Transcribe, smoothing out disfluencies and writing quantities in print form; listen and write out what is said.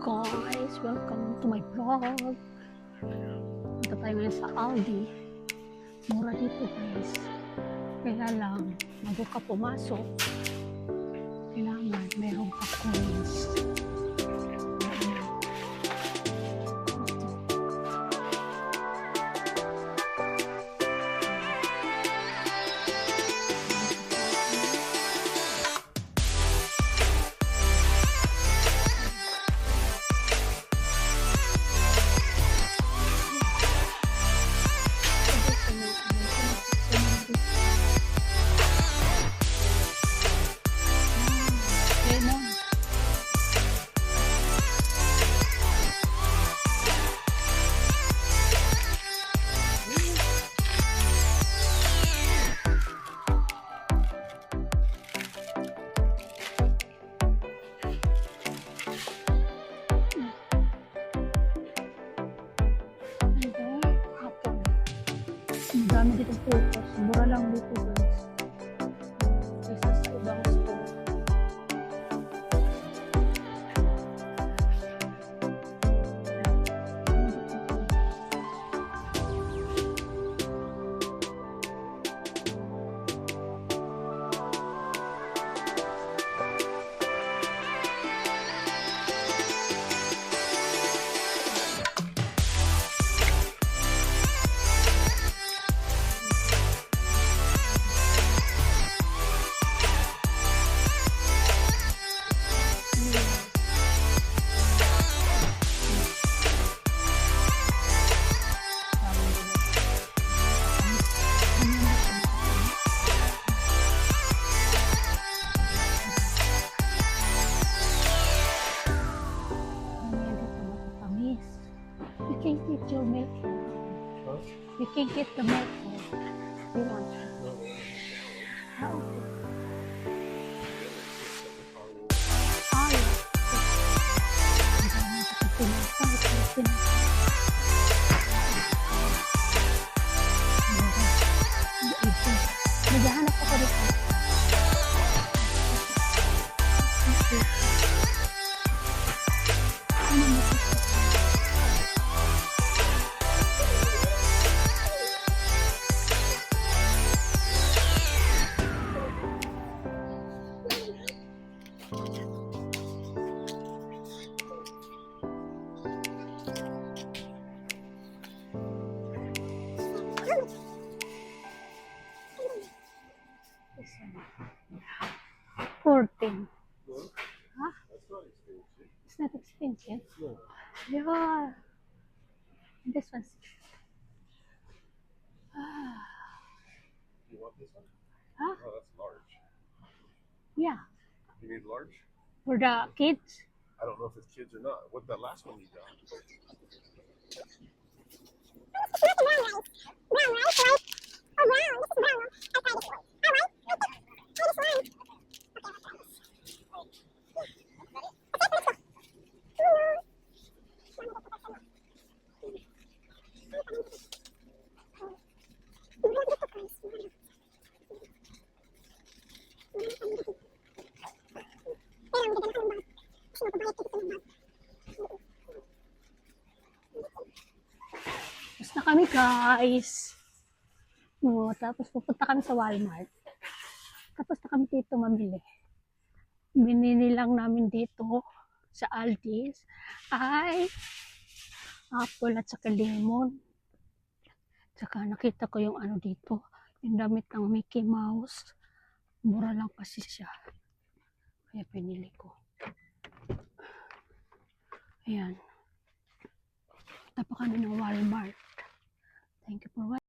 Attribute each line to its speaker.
Speaker 1: guys! Welcome to my vlog. Punta tayo ngayon sa Aldi. Mura dito guys. Kaya lang, bago ka pumasok, kailangan meron ka coins. Ang dami dito focus. Mura lang dito guys. Kaysa sa ibang store. You can get your milk.
Speaker 2: Huh?
Speaker 1: You can get the milk. You want?
Speaker 2: No.
Speaker 1: How? Naghahanap ako dito. $14.
Speaker 2: No?
Speaker 1: Huh?
Speaker 2: That's not expensive.
Speaker 1: It's not expensive.
Speaker 2: No.
Speaker 1: Yeah. This one's.
Speaker 2: You want this one?
Speaker 1: Huh?
Speaker 2: Oh, that's large.
Speaker 1: Yeah.
Speaker 2: You need large?
Speaker 1: For the kids.
Speaker 2: I don't know if it's kids or not. What that last one you got?
Speaker 1: Tapos na kami guys. No, tapos pupunta kami sa Walmart. Tapos na kami dito mamili. Binili lang namin dito sa Aldi's ay apple at saka lemon. Saka nakita ko yung ano dito, yung damit ng Mickey Mouse. Mura lang kasi siya. Kaya pinili ko. Ayan. Punta pa kami ng Walmart. Thank you for watching.